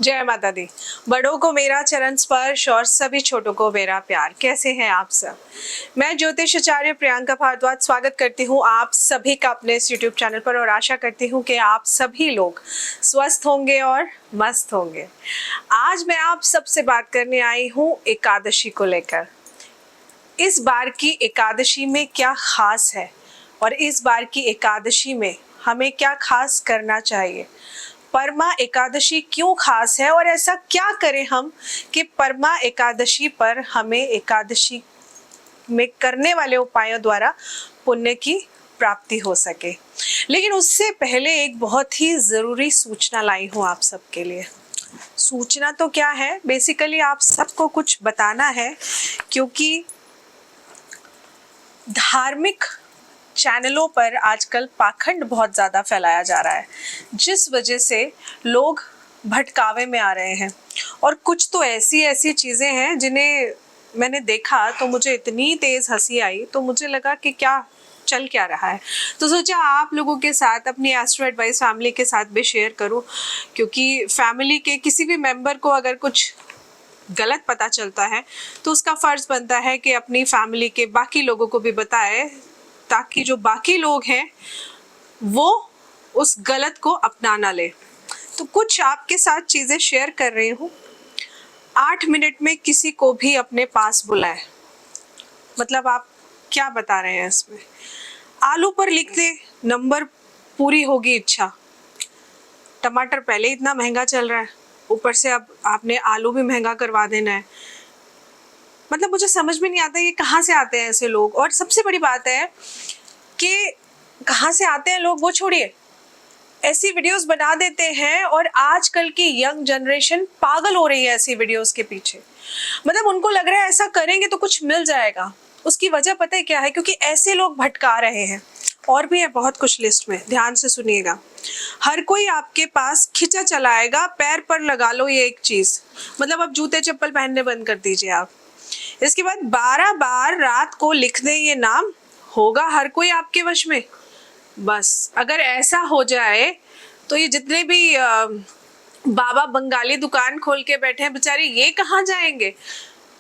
जय माता दी। बड़ों को मेरा चरण स्पर्श और सभी छोटों को मेरा प्यार। कैसे हैं आप सब? मैं ज्योतिष आचार्य प्रियंका भारद्वाज स्वागत करती हूं आप सभी का अपने इस YouTube चैनल पर और आशा करती हूं कि आप सभी लोग स्वस्थ होंगे और मस्त होंगे। आज मैं आप सबसे बात करने आई हूं एकादशी को लेकर। इस बार की एकादशी में क्या खास है और इस बार की एकादशी में हमें क्या खास करना चाहिए, परमा एकादशी क्यों खास है और ऐसा क्या करें हम कि परमा एकादशी पर हमें एकादशी में करने वाले उपायों द्वारा पुण्य की प्राप्ति हो सके। लेकिन उससे पहले एक बहुत ही ज़रूरी सूचना लाई हूँ आप सबके लिए। सूचना तो क्या है, बेसिकली आप सबको कुछ बताना है, क्योंकि धार्मिक चैनलों पर आजकल पाखंड बहुत ज़्यादा फैलाया जा रहा है, जिस वजह से लोग भटकावे में आ रहे हैं। और कुछ तो ऐसी ऐसी चीज़ें हैं जिन्हें मैंने देखा तो मुझे इतनी तेज़ हंसी आई, तो मुझे लगा कि क्या चल क्या रहा है। तो सोचा आप लोगों के साथ, अपनी एस्ट्रो एडवाइस फैमिली के साथ भी शेयर करूं, क्योंकि फैमिली के किसी भी मेंबर को अगर कुछ गलत पता चलता है तो उसका फ़र्ज़ बनता है कि अपनी फैमिली के बाकी लोगों को भी बताए, ताकि जो बाकी लोग हैं वो उस गलत को अपना ना ले। तो कुछ आपके साथ चीज़ें शेयर कर रही हूँ। 8 मिनट में किसी को भी अपने पास बुलाए, मतलब आप क्या बता रहे हैं इसमें? आलू पर लिख दे नंबर, पूरी होगी इच्छा। टमाटर पहले इतना महंगा चल रहा है, ऊपर से अब आपने आलू भी महंगा करवा देना है। मतलब मुझे समझ में नहीं आता ये कहाँ से आते हैं ऐसे लोग। और सबसे बड़ी बात है कि कहाँ से आते हैं लोग वो छोड़िए, ऐसी वीडियोस बना देते हैं और आजकल की यंग जनरेशन पागल हो रही है ऐसी वीडियोस के पीछे। मतलब उनको लग रहा है ऐसा करेंगे तो कुछ मिल जाएगा। उसकी वजह पता है क्या है? क्योंकि ऐसे लोग भटका रहे हैं। और भी है बहुत कुछ लिस्ट में, ध्यान से सुनिएगा। हर कोई आपके पास खिंचा चलाएगा, पैर पर लगा लो ये एक चीज, मतलब अब जूते चप्पल पहनने बंद कर दीजिए आप। इसके बाद 12 बार रात को लिख दें ये नाम, होगा हर कोई आपके वश में। बस अगर ऐसा हो जाए तो ये जितने भी बाबा बंगाली दुकान खोल के बैठे हैं बेचारे, ये कहाँ जाएंगे?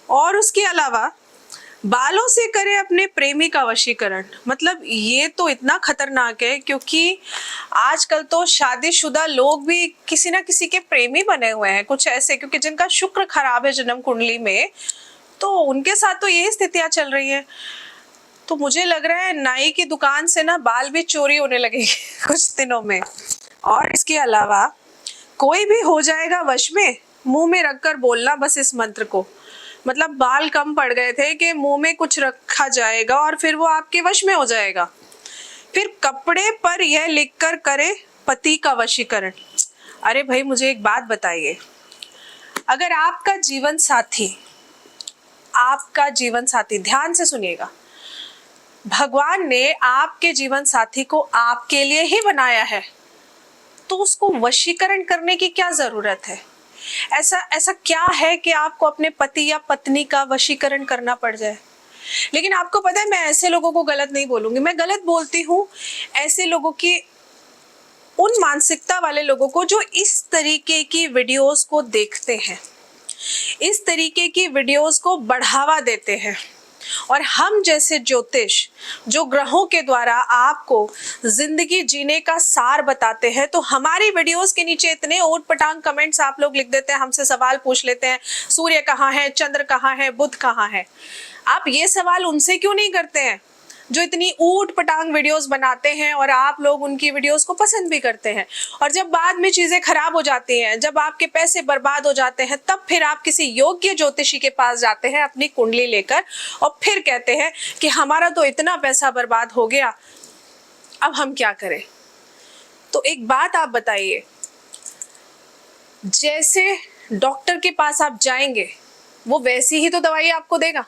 और उसके अलावा बालों से करें अपने प्रेमी का वशीकरण। मतलब ये तो इतना खतरनाक है, क्योंकि आजकल तो शादीशुदा लोग भी किसी ना किसी के प्रेमी बने हुए हैं, कुछ ऐसे, क्योंकि जिनका शुक्र खराब है जन्म कुंडली में, तो उनके साथ तो यही स्थितियां चल रही है। तो मुझे लग रहा है नाई की दुकान से ना बाल भी चोरी होने लगेगी कुछ दिनों में। और इसके अलावा कोई भी हो जाएगा वश में, मुंह में रखकर बोलना बस इस मंत्र को। मतलब बाल कम पड़ गए थे कि मुंह में कुछ रखा जाएगा और फिर वो आपके वश में हो जाएगा। फिर कपड़े पर यह लिखकर करे पति का वशीकरण। अरे भाई मुझे एक बात बताइए, अगर आपका जीवन साथी, ध्यान से सुनिएगा, भगवान ने आपके जीवन साथी को आपके लिए ही बनाया है, तो उसको वशीकरण करने की क्या जरूरत है? ऐसा क्या है कि आपको अपने पति या पत्नी का वशीकरण करना पड़ जाए? लेकिन आपको पता है, मैं ऐसे लोगों को गलत नहीं बोलूंगी, मैं गलत बोलती हूँ ऐसे लोगों की, उन मानसिकता वाले लोगों को जो इस तरीके की वीडियोस को देखते हैं, इस तरीके की वीडियोस को बढ़ावा देते हैं। और हम जैसे ज्योतिष जो ग्रहों के द्वारा आपको जिंदगी जीने का सार बताते हैं, तो हमारी वीडियोस के नीचे इतने ऊट पटांग कमेंट्स आप लोग लिख देते हैं, हमसे सवाल पूछ लेते हैं, सूर्य कहाँ है, चंद्र कहाँ है, बुध कहाँ है। आप ये सवाल उनसे क्यों नहीं करते हैं जो इतनी ऊट पटांग वीडियोस बनाते हैं और आप लोग उनकी वीडियोस को पसंद भी करते हैं? और जब बाद में चीजें खराब हो जाती हैं, जब आपके पैसे बर्बाद हो जाते हैं, तब फिर आप किसी योग्य ज्योतिषी के पास जाते हैं अपनी कुंडली लेकर और फिर कहते हैं कि हमारा तो इतना पैसा बर्बाद हो गया, अब हम क्या करें? तो एक बात आप बताइए, जैसे डॉक्टर के पास आप जाएंगे वो वैसी ही तो दवाई आपको देगा।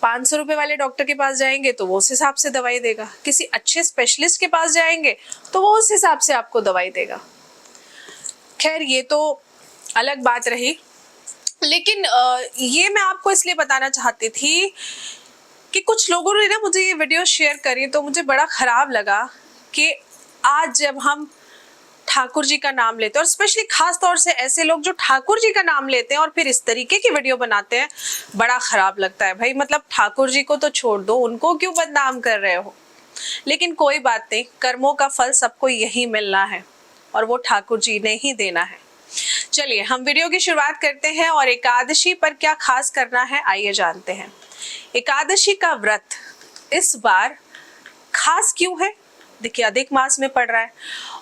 500 रुपए वाले डॉक्टर के पास जाएंगे तो वो उस हिसाब से दवाई देगा, किसी अच्छे स्पेशलिस्ट के पास जाएंगे तो वो उस हिसाब से आपको दवाई देगा। खैर ये तो अलग बात रही, लेकिन ये मैं आपको इसलिए बताना चाहती थी कि कुछ लोगों ने ना मुझे ये वीडियो शेयर करी तो मुझे बड़ा खराब लगा कि आज जब हम ठाकुर जी का नाम लेते हैं, और स्पेशली खास तौर से ऐसे लोग जो ठाकुर जी का नाम लेते हैं और फिर इस तरीके की वीडियो बनाते हैं, बड़ा खराब लगता है भाई। मतलब ठाकुर जी को तो छोड़ दो, उनको क्यों बदनाम कर रहे हो। लेकिन कोई बात नहीं, कर्मों का फल सबको यही मिलना है और वो ठाकुर जी ने ही देना है। चलिए हम वीडियो की शुरुआत करते हैं और एकादशी पर क्या खास करना है आइए जानते हैं। एकादशी का व्रत इस बार खास क्यों है? देखिए अधिक मास में पड़ रहा है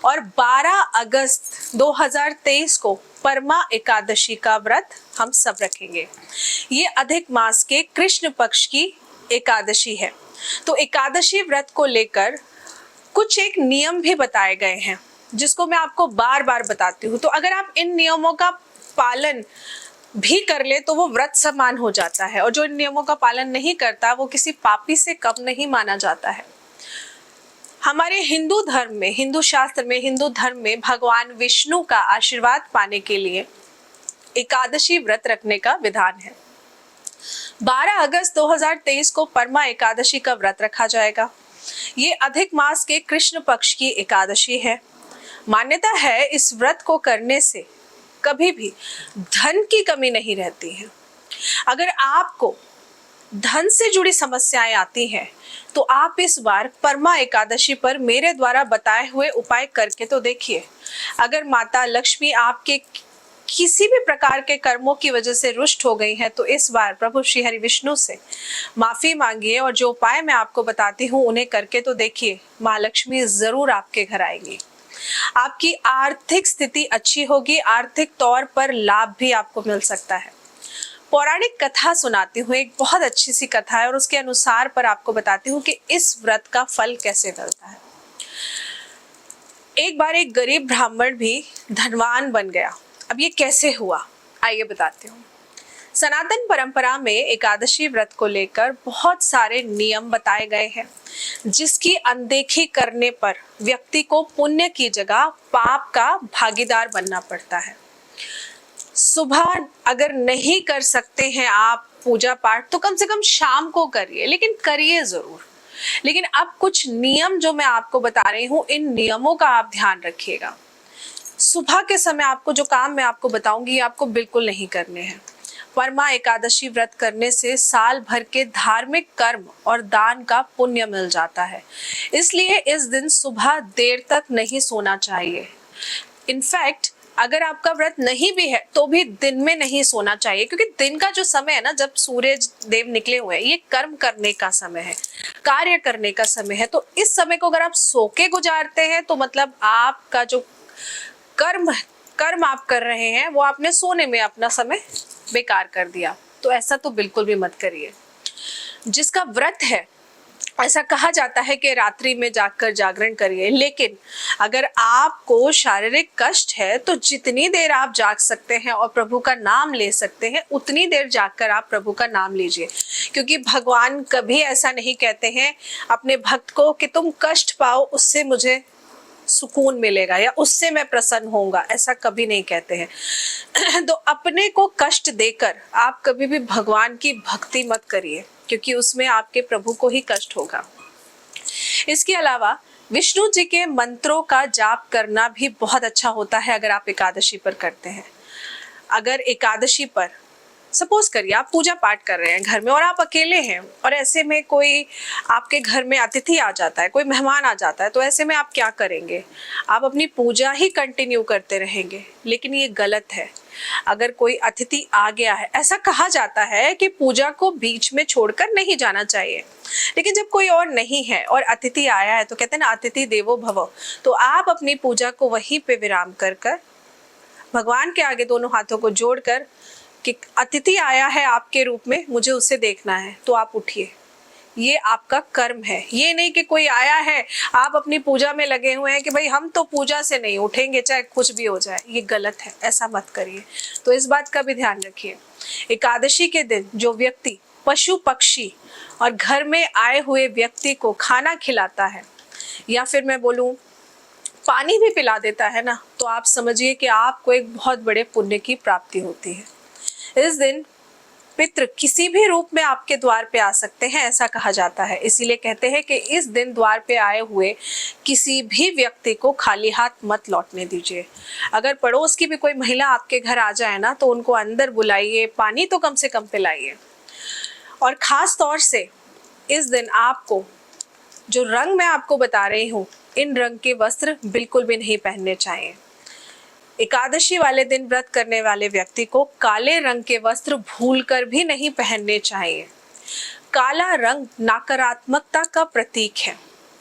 और 12 अगस्त 2023 को परमा एकादशी का व्रत हम सब रखेंगे। ये अधिक मास के कृष्ण पक्ष की एकादशी है। तो एकादशी व्रत को लेकर कुछ एक नियम भी बताए गए हैं जिसको मैं आपको बार बार बताती हूँ। तो अगर आप इन नियमों का पालन भी कर ले तो वो व्रत समान हो जाता है, और जो इन नियमों का पालन नहीं करता वो किसी पापी से कम नहीं माना जाता है। हमारे हिंदू धर्म में, हिंदू शास्त्र में, हिंदू धर्म में भगवान विष्णु का आशीर्वाद पाने के लिए एकादशी व्रत रखने का विधान है। 12 अगस्त 2023 को परमा एकादशी का व्रत रखा जाएगा। ये अधिक मास के कृष्ण पक्ष की एकादशी है। मान्यता है इस व्रत को करने से कभी भी धन की कमी नहीं रहती है। अगर आपको धन से जुड़ी समस्याएं आती हैं तो आप इस बार परमा एकादशी पर मेरे द्वारा बताए हुए उपाय करके तो देखिए। अगर माता लक्ष्मी आपके किसी भी प्रकार के कर्मों की वजह से रुष्ट हो गई है तो इस बार प्रभु श्री हरि विष्णु से माफी मांगिए और जो उपाय मैं आपको बताती हूँ उन्हें करके तो देखिए। माँ लक्ष्मी जरूर आपके घर आएंगी, आपकी आर्थिक स्थिति अच्छी होगी, आर्थिक तौर पर लाभ भी आपको मिल सकता है। पौराणिक कथा सुनाती हूँ, एक बहुत अच्छी सी कथा है और उसके अनुसार पर आपको बताती हूँ कि इस व्रत का फल कैसे मिलता है। एक बार एक गरीब ब्राह्मण भी धनवान बन गया। अब ये कैसे हुआ आइए बताती हूँ। सनातन परंपरा में एकादशी व्रत को लेकर बहुत सारे नियम बताए गए हैं जिसकी अनदेखी करने पर व्यक्ति को पुण्य की जगह पाप का भागीदार बनना पड़ता है। सुबह अगर नहीं कर सकते हैं आप पूजा पाठ तो कम से कम शाम को करिए, लेकिन करिए जरूर। लेकिन अब कुछ नियम जो मैं आपको बता रही हूँ, इन नियमों का आप ध्यान रखिएगा। सुबह के समय आपको जो काम मैं आपको बताऊंगी आपको बिल्कुल नहीं करने हैं। परमा एकादशी व्रत करने से साल भर के धार्मिक कर्म और दान का पुण्य मिल जाता है, इसलिए इस दिन सुबह देर तक नहीं सोना चाहिए। इनफैक्ट अगर आपका व्रत नहीं भी है तो भी दिन में नहीं सोना चाहिए, क्योंकि दिन का जो समय है ना, जब सूर्य देव निकले हुए हैं, ये कर्म करने का समय है, कार्य करने का समय है। तो इस समय को अगर आप सो के गुजारते हैं तो मतलब आपका जो कर्म आप कर रहे हैं वो आपने सोने में अपना समय बेकार कर दिया। तो ऐसा तो बिल्कुल भी मत करिए। जिसका व्रत है, ऐसा कहा जाता है कि रात्रि में जागकर जागरण करिए, लेकिन अगर आपको शारीरिक कष्ट है तो जितनी देर आप जाग सकते हैं और प्रभु का नाम ले सकते हैं उतनी देर जागकर आप प्रभु का नाम लीजिए। क्योंकि भगवान कभी ऐसा नहीं कहते हैं अपने भक्त को कि तुम कष्ट पाओ उससे मुझे सुकून मिलेगा या उससे मैं प्रसन्न होऊंगा, ऐसा कभी नहीं कहते हैं। तो अपने को कष्ट देकर आप कभी भी भगवान की भक्ति मत करिए, क्योंकि उसमें आपके प्रभु को ही कष्ट होगा। इसके अलावा विष्णु जी के मंत्रों का जाप करना भी बहुत अच्छा होता है अगर आप एकादशी पर करते हैं। अगर एकादशी पर सपोज करिए आप पूजा पाठ कर रहे हैं घर में और आप अकेले हैं और ऐसे में कोई आपके घर में अतिथि आ जाता है, कोई मेहमान आ जाता है, तो ऐसे में आप क्या करेंगे? आप अपनी पूजा ही कंटिन्यू करते रहेंगे, लेकिन ये गलत है। अगर कोई अतिथि आ गया है, ऐसा कहा जाता है कि पूजा को बीच में छोड़कर नहीं जाना चाहिए, लेकिन जब कोई और नहीं है और अतिथि आया है तो कहते हैं ना अतिथि देवो भव, तो आप अपनी पूजा को वहीं पे विराम कर भगवान के आगे दोनों हाथों को जोड़कर कि अतिथि आया है आपके रूप में, मुझे उसे देखना है, तो आप उठिए। ये आपका कर्म है। ये नहीं कि कोई आया है आप अपनी पूजा में लगे हुए हैं कि भाई हम तो पूजा से नहीं उठेंगे चाहे कुछ भी हो जाए, ये गलत है, ऐसा मत करिए। तो इस बात का भी ध्यान रखिए। एकादशी के दिन जो व्यक्ति पशु पक्षी और घर में आए हुए व्यक्ति को खाना खिलाता है या फिर मैं बोलूं पानी भी पिला देता है ना, तो आप समझिए कि आपको एक बहुत बड़े पुण्य की प्राप्ति होती है। इस दिन पितृ किसी भी रूप में आपके द्वार पे आ सकते हैं, ऐसा कहा जाता है। इसीलिए कहते हैं कि इस दिन द्वार पे आए हुए किसी भी व्यक्ति को खाली हाथ मत लौटने दीजिए। अगर पड़ोस की भी कोई महिला आपके घर आ जाए ना, तो उनको अंदर बुलाइए, पानी तो कम से कम पिलाइए। और खास तौर से इस दिन आपको जो रंग मैं आपको बता रही हूँ, इन रंग के वस्त्र बिल्कुल भी नहीं पहनने चाहिए। एकादशी वाले दिन व्रत करने वाले व्यक्ति को काले रंग के वस्त्र भूलकर भी नहीं पहनने चाहिए। काला रंग नकारात्मकता का प्रतीक है,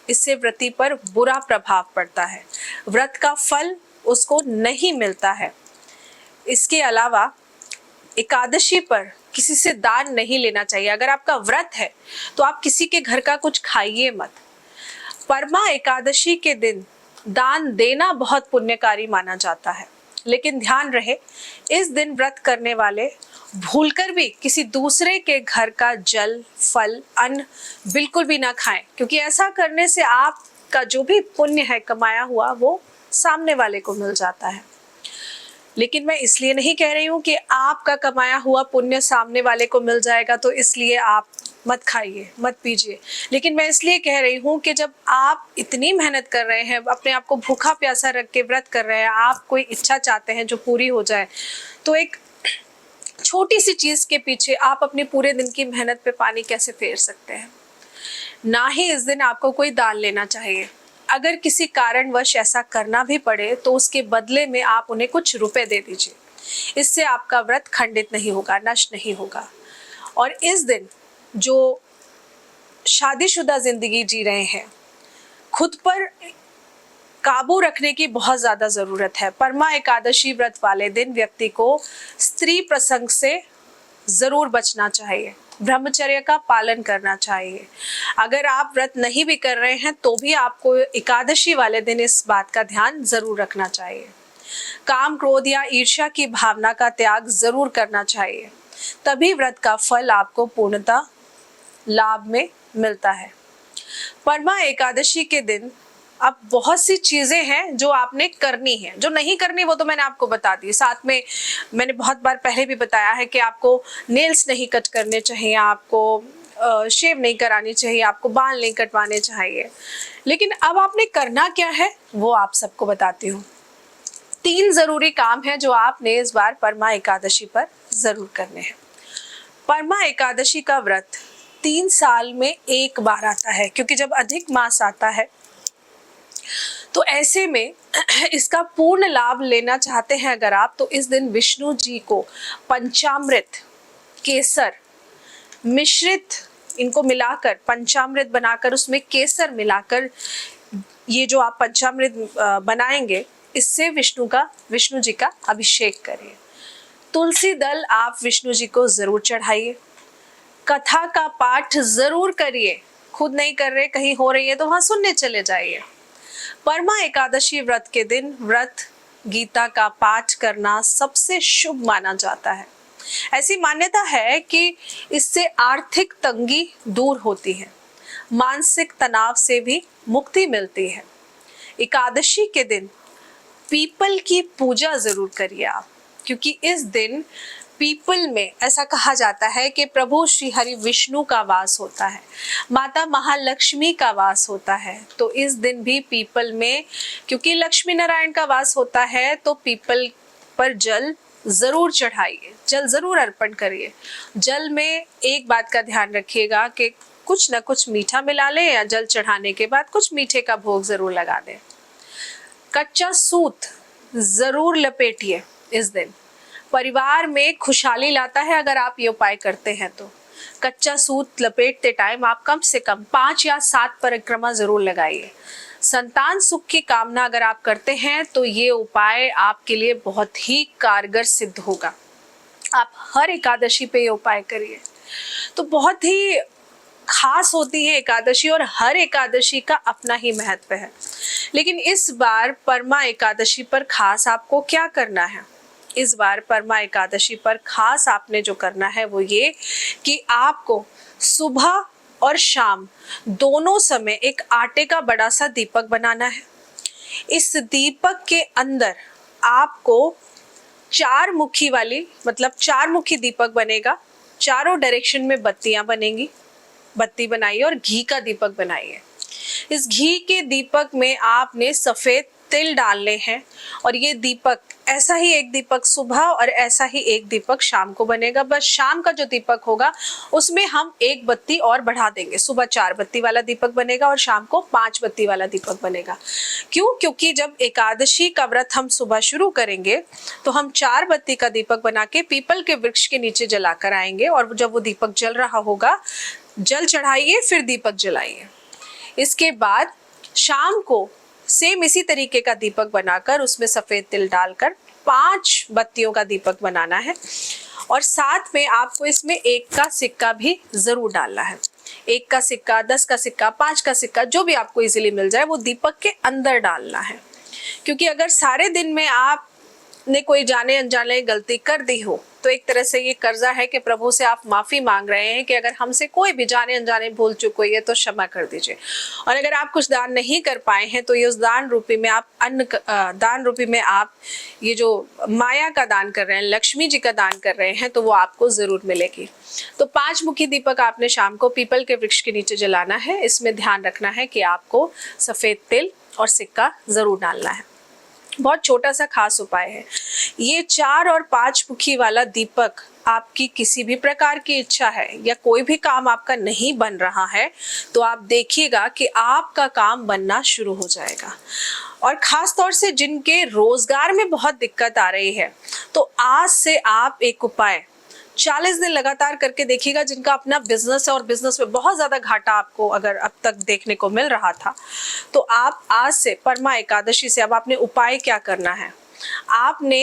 इससे व्रती पर बुरा प्रभाव पड़ता है, व्रत का फल उसको नहीं मिलता है। इसके अलावा एकादशी पर किसी से दान नहीं लेना चाहिए। अगर आपका व्रत है तो आप किसी के घर का कुछ खाइए मत। परमा एकादशी के दिन दान देना बहुत पुण्यकारी माना जाता है, लेकिन ध्यान रहे इस दिन व्रत करने वाले भूलकर भी किसी दूसरे के घर का जल, फल, अन्न बिल्कुल भी ना खाएं, क्योंकि ऐसा करने से आपका जो भी पुण्य है कमाया हुआ वो सामने वाले को मिल जाता है। लेकिन मैं इसलिए नहीं कह रही हूँ कि आपका कमाया हुआ पुण्य सामने वाले को मिल जाएगा तो इसलिए आप मत खाइए, मत पीजिए। लेकिन मैं इसलिए कह रही हूँ कि जब आप इतनी मेहनत कर रहे हैं, अपने आप को भूखा प्यासा रख के व्रत कर रहे हैं, आप कोई इच्छा चाहते हैं जो पूरी हो जाए, तो एक छोटी सी चीज के पीछे आप अपने पूरे दिन की मेहनत पे पानी कैसे फेर सकते हैं। ना ही इस दिन आपको कोई दान लेना चाहिए। अगर किसी कारणवश ऐसा करना भी पड़े तो उसके बदले में आप उन्हें कुछ रुपए दे दीजिए, इससे आपका व्रत खंडित नहीं होगा, नष्ट नहीं होगा। और इस दिन जो शादीशुदा जिंदगी जी रहे हैं, खुद पर काबू रखने की बहुत ज्यादा जरूरत है। परमा एकादशी व्रत वाले दिन व्यक्ति को स्त्री प्रसंग से जरूर बचना चाहिए, ब्रह्मचर्य का पालन करना चाहिए। अगर आप व्रत नहीं भी कर रहे हैं तो भी आपको एकादशी वाले दिन इस बात का ध्यान जरूर रखना चाहिए। काम, क्रोध या ईर्ष्या की भावना का त्याग जरूर करना चाहिए, तभी व्रत का फल आपको पूर्णतः लाभ में मिलता है। परमा एकादशी के दिन अब बहुत सी चीजें हैं जो आपने करनी है, जो नहीं करनी वो तो मैंने आपको बता दी। साथ में मैंने बहुत बार पहले भी बताया है कि आपको नेल्स नहीं कट करने चाहिए, आपको शेव नहीं करानी चाहिए, आपको बाल नहीं कटवाने चाहिए। लेकिन अब आपने करना क्या है वो आप सबको बताती हूँ। 3 जरूरी काम है जो आपने इस बार परमा एकादशी पर जरूर करने हैं। परमा एकादशी का व्रत 3 साल में एक बार आता है, क्योंकि जब अधिक मास आता है तो ऐसे में इसका पूर्ण लाभ लेना चाहते हैं अगर आप, तो इस दिन विष्णु जी को पंचामृत, केसर मिश्रित, इनको मिलाकर पंचामृत बनाकर उसमें केसर मिलाकर ये जो आप पंचामृत बनाएंगे, इससे विष्णु जी का अभिषेक करिए। तुलसी दल आप विष्णु जी को जरूर चढ़ाइए। कथा का पाठ जरूर करिए, खुद नहीं कर रहे, कहीं हो रही है तो वहां सुनने चले जाइए। परमा एकादशी व्रत के दिन व्रत गीता का पाठ करना सबसे शुभ माना जाता है। ऐसी मान्यता है कि इससे आर्थिक तंगी दूर होती है, मानसिक तनाव से भी मुक्ति मिलती है। एकादशी के दिन पीपल की पूजा जरूर करिए आप, क्योंकि इस दिन पीपल में ऐसा कहा जाता है कि प्रभु श्री हरि विष्णु का वास होता है, माता महालक्ष्मी का वास होता है। तो इस दिन भी पीपल में, क्योंकि लक्ष्मी नारायण का वास होता है, तो पीपल पर जल जरूर चढ़ाइए, जल जरूर अर्पण करिए। जल में एक बात का ध्यान रखिएगा कि कुछ ना कुछ मीठा मिला लें, या जल चढ़ाने के बाद कुछ मीठे का भोग जरूर लगा दें। कच्चा सूत जरूर लपेटिए इस दिन, परिवार में खुशहाली लाता है अगर आप ये उपाय करते हैं तो। कच्चा सूत लपेटते टाइम आप कम से कम 5 या 7 परिक्रमा जरूर लगाइए। संतान सुख की कामना अगर आप करते हैं तो ये उपाय आपके लिए बहुत ही कारगर सिद्ध होगा। आप हर एकादशी पे ये उपाय करिए। तो बहुत ही खास होती है एकादशी, और हर एकादशी का अपना ही महत्व है। लेकिन इस बार परमा एकादशी पर खास आपको क्या करना है? इस बार परमा एकादशी पर खास आपने जो करना है वो ये कि आपको सुबह और शाम दोनों समय एक आटे का बड़ा सा दीपक बनाना है। इस दीपक के अंदर आपको 4 मुखी वाली, मतलब 4 मुखी दीपक बनेगा, चारों डायरेक्शन में बत्तियां बनेंगी। बत्ती बनाइए और घी का दीपक बनाइए। इस घी के दीपक में आपने सफेद तिल डालने हैं और ये दीपक, ऐसा ही एक दीपक सुबह और ऐसा ही एक दीपक शाम को बनेगा। बस शाम का जो दीपक होगा उसमें हम एक बत्ती और बढ़ा देंगे। सुबह 4 बत्ती वाला दीपक बनेगा और शाम को 5 बत्ती वाला दीपक बनेगा। क्यों? क्योंकि जब एकादशी का व्रत हम सुबह शुरू करेंगे तो हम 4 बत्ती का दीपक बना के पीपल के वृक्ष के नीचे जलाकर आएंगे और जब वो दीपक जल रहा होगा, जल चढ़ाइए फिर दीपक जलाइए। इसके बाद शाम को सेम इसी तरीके का दीपक बनाकर उसमें सफेद तिल डालकर 5 बत्तियों का दीपक बनाना है और साथ में आपको इसमें 1 का सिक्का भी जरूर डालना है। 1 का सिक्का, 10 का सिक्का, 5 का सिक्का, जो भी आपको इजीली मिल जाए वो दीपक के अंदर डालना है। क्योंकि अगर सारे दिन में आपने कोई जाने अनजाने गलती कर दी हो तो एक तरह से ये कर्जा है कि प्रभु से आप माफी मांग रहे हैं कि अगर हमसे कोई भी जाने अनजाने भूल चुक हुई है तो क्षमा कर दीजिए। और अगर आप कुछ दान नहीं कर पाए हैं तो ये उस दान रूपी में आप दान रूपी में आप ये जो माया का दान कर रहे हैं, लक्ष्मी जी का दान कर रहे हैं, तो वो आपको जरूर मिलेगी। तो 5 मुखी दीपक आपने शाम को पीपल के वृक्ष के नीचे जलाना है। इसमें ध्यान रखना है कि आपको सफेद तिल और सिक्का जरूर डालना है। बहुत छोटा सा खास उपाय है। ये 4 और 5 मुखी वाला दीपक आपकी किसी भी प्रकार की इच्छा है या कोई भी काम आपका नहीं बन रहा है तो आप देखिएगा कि आपका काम बनना शुरू हो जाएगा। और खास तौर से जिनके रोजगार में बहुत दिक्कत आ रही है तो आज से आप एक उपाय 40 दिन लगातार करके देखिएगा। जिनका अपना बिजनेस है और बिजनेस में बहुत ज्यादा घाटा आपको अगर अब तक देखने को मिल रहा था तो आप आज से परमा एकादशी से अब आपने उपाय क्या करना है, आपने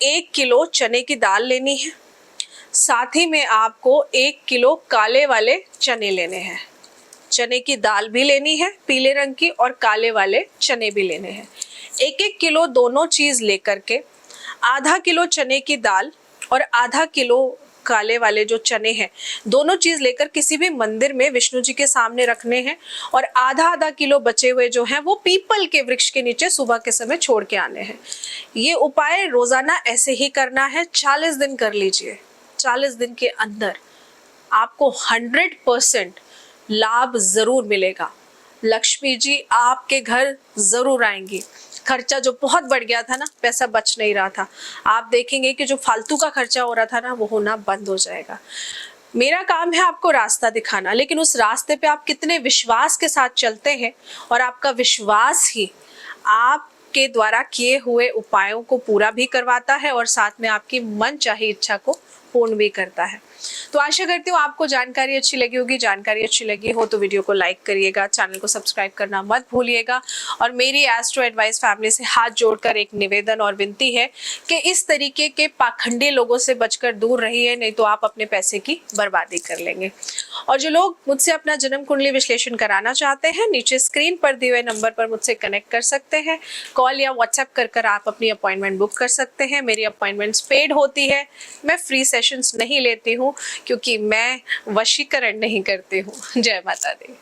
1 किलो चने की दाल लेनी है, साथ ही में आपको 1 किलो काले वाले चने लेने हैं। चने की दाल भी लेनी है पीले रंग की और काले वाले चने भी लेने हैं। 1-1 किलो दोनों चीज लेकर के आधा किलो चने की दाल और आधा किलो काले वाले जो चने हैं, दोनों चीज लेकर किसी भी मंदिर में विष्णु जी के सामने रखने हैं और आधा किलो बचे हुए जो हैं वो पीपल के वृक्ष के नीचे सुबह के समय छोड़ के आने हैं। ये उपाय रोजाना ऐसे ही करना है। 40 दिन कर लीजिए। 40 दिन के अंदर आपको 100% लाभ जरूर मिलेगा। लक्ष्मी जी आपके घर जरूर आएंगी। खर्चा जो बहुत बढ़ गया था ना, पैसा बच नहीं रहा था, आप देखेंगे कि जो फालतू का खर्चा हो रहा था ना वो होना बंद हो जाएगा। मेरा काम है आपको रास्ता दिखाना, लेकिन उस रास्ते पे आप कितने विश्वास के साथ चलते हैं और आपका विश्वास ही आपके द्वारा किए हुए उपायों को पूरा भी करवाता है और साथ में आपकी मनचाही इच्छा को पूर्ण भी करता है। तो आशा करती हूँ आपको जानकारी अच्छी लगी होगी। जानकारी अच्छी लगी हो तो वीडियो को लाइक करिएगा, चैनल को सब्सक्राइब करना मत भूलिएगा। और मेरी एस्ट्रो एडवाइस फैमिली से हाथ जोड़कर एक निवेदन और विनती है कि इस तरीके के पाखंडी लोगों से बचकर दूर रहिए, नहीं तो आप अपने पैसे की बर्बादी कर लेंगे। और जो लोग मुझसे अपना जन्म कुंडली विश्लेषण कराना चाहते हैं, नीचे स्क्रीन पर दिए हुए नंबर पर मुझसे कनेक्ट कर सकते हैं। कॉल या व्हाट्सएप कर आप अपनी अपॉइंटमेंट बुक कर सकते हैं। मेरी अपॉइंटमेंट्स पेड होती है, मैं फ्री सेशंस नहीं लेती हूँ क्योंकि मैं वशीकरण नहीं करती हूँ। जय माता दी।